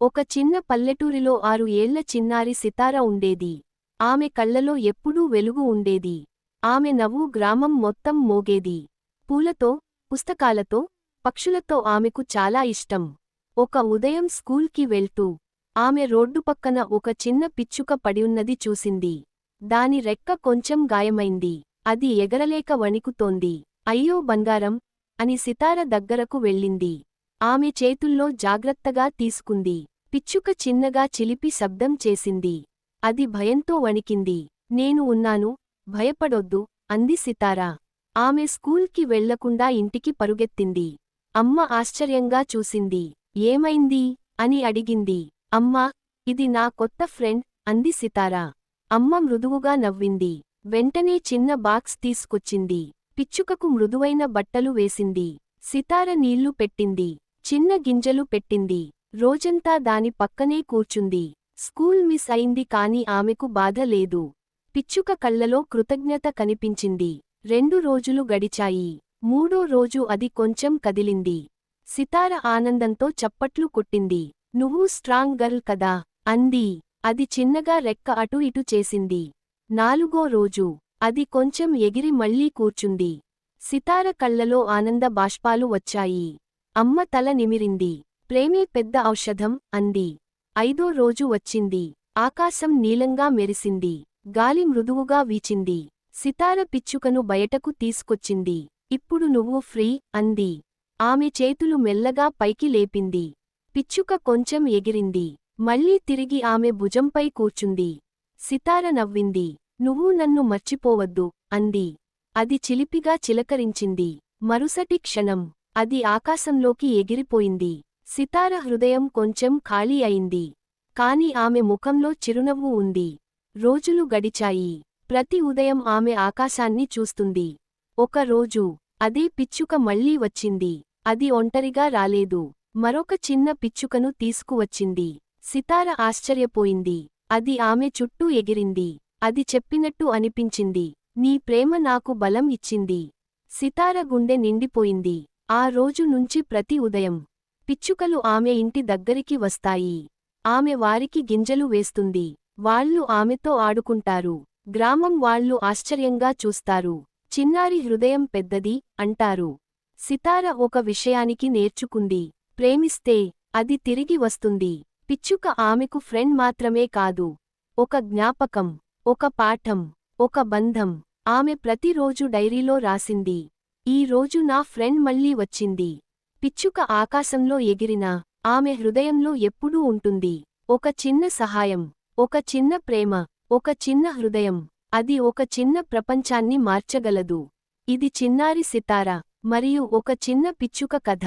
ఒక చిన్న పల్లెటూరిలో 6 ఏళ్ల చిన్నారి సితార ఉండేది. ఆమె కళ్లలో ఎప్పుడూ వెలుగు ఉండేది. ఆమె నవ్వు గ్రామం మొత్తం మోగేది. పూలతో, పుస్తకాలతో, పక్షులతో ఆమెకు చాలా ఇష్టం. ఒక ఉదయం స్కూల్కి వెళ్తూ ఆమె రోడ్డు పక్కన ఒక చిన్న పిచ్చుక పడివున్నది చూసింది. దాని రెక్క కొంచెం గాయమైంది. అది ఎగరలేక వణికుతోంది. అయ్యో బంగారం! అని సితార దగ్గరకు వెళ్ళింది. ఆమె చేతుల్లో జాగ్రత్తగా తీసుకుంది. పిచ్చుక చిన్నగా చిలిపి శబ్దం చేసింది. అది భయంతో వణికింది. నేను ఉన్నాను, భయపడొద్దు, అంది సితార. ఆమె స్కూల్కి వెళ్లకుండా ఇంటికి పరుగెత్తింది. అమ్మ ఆశ్చర్యంగా చూసింది. ఏమైంది? అని అడిగింది. అమ్మా, ఇది నా కొత్త ఫ్రెండ్, అంది సితార. అమ్మ మృదువుగా నవ్వింది. వెంటనే చిన్న బాక్స్ తీసుకొచ్చింది. పిచ్చుకకు మృదువైన బట్టలు వేసింది. సితార నీళ్లు పెట్టింది. చిన్న గింజలు పెట్టింది. రోజంతా దాని పక్కనే కూర్చుంది. స్కూల్ మిస్ అయింది కాని ఆమెకు బాధ లేదు. పిచ్చుక కళ్లలో కృతజ్ఞత కనిపించింది. 2 రోజులు గడిచాయి. 3ో రోజు అది కొంచెం కదిలింది. సితార ఆనందంతో చప్పట్లు కొట్టింది. నువ్వు స్ట్రాంగ్ గర్ల్ కదా, అంది. అది చిన్నగా రెక్క అటు ఇటు చేసింది. 4ో రోజు అది కొంచెం ఎగిరి మళ్లీ కూర్చుంది. సితార కళ్లలో ఆనంద బాష్పాలు వచ్చాయి. అమ్మ తల నిమిరింది. ప్రేమే పెద్ద ఔషధం, అంది. 5ో రోజు వచ్చింది. ఆకాశం నీలంగా మెరిసింది. గాలి మృదువుగా వీచింది. సితార పిచ్చుకను బయటకు తీసుకొచ్చింది. ఇప్పుడు నువ్వు ఫ్రీ, అంది. ఆమె చేతులు మెల్లగా పైకి లేపింది. పిచ్చుక కొంచెం ఎగిరింది. మళ్లీ తిరిగి ఆమె భుజంపై కూర్చుంది. సితార నవ్వింది. నువ్వు నన్ను మర్చిపోవద్దు, అంది. అది చిలిపిగా చిలకరించింది. మరుసటి క్షణం అది ఆకాశంలోకి ఎగిరిపోయింది. సితార హృదయం కొంచెం ఖాళీ అయింది. కాని ఆమె ముఖంలో చిరునవ్వు ఉంది. రోజులు గడిచాయి. ప్రతి ఉదయం ఆమె ఆకాశాన్ని చూస్తుంది. ఒక రోజు అదే పిచ్చుక మళ్లీ వచ్చింది. అది ఒంటరిగా రాలేదు. మరొక చిన్న పిచ్చుకను తీసుకువచ్చింది. సితార ఆశ్చర్యపోయింది. అది ఆమె చుట్టూ ఎగిరింది. అది చెప్పినట్టు అనిపించింది. నీ ప్రేమ నాకు బలం ఇచ్చింది. సితార గుండె నిండిపోయింది. ఆ రోజు నుంచి ప్రతి ఉదయం పిచ్చుకలు ఆమె ఇంటి దగ్గరికి వస్తాయి. ఆమె వారికి గింజలు వేస్తుంది. వాళ్ళు ఆమెతో ఆడుకుంటారు. గ్రామం వాళ్ళు ఆశ్చర్యంగా చూస్తారు. చిన్నారి హృదయం పెద్దది, అంటారు. సితార ఒక విషయానికి నేర్చుకుంది. ప్రేమిస్తే అది తిరిగి వస్తుంది. పిచ్చుక ఆమెకు ఫ్రెండ్ మాత్రమే కాదు, ఒక జ్ఞాపకం, ఒక పాఠం, ఒక బంధం. ఆమె ప్రతిరోజు డైరీలో రాసింది. ఈ రోజు నా ఫ్రెండ్ మళ్లీ వచ్చింది. పిచ్చుక ఆకాశంలో ఎగిరినా ఆమె హృదయంలో ఎప్పుడూ ఉంటుంది. ఒక చిన్న సహాయం, ఒక చిన్న ప్రేమ, ఒక చిన్న హృదయం. అది ఒక చిన్న ప్రపంచాన్ని మార్చగలదు. ఇది చిన్నారి సితార మరియు ఒక చిన్న పిచ్చుక కథ.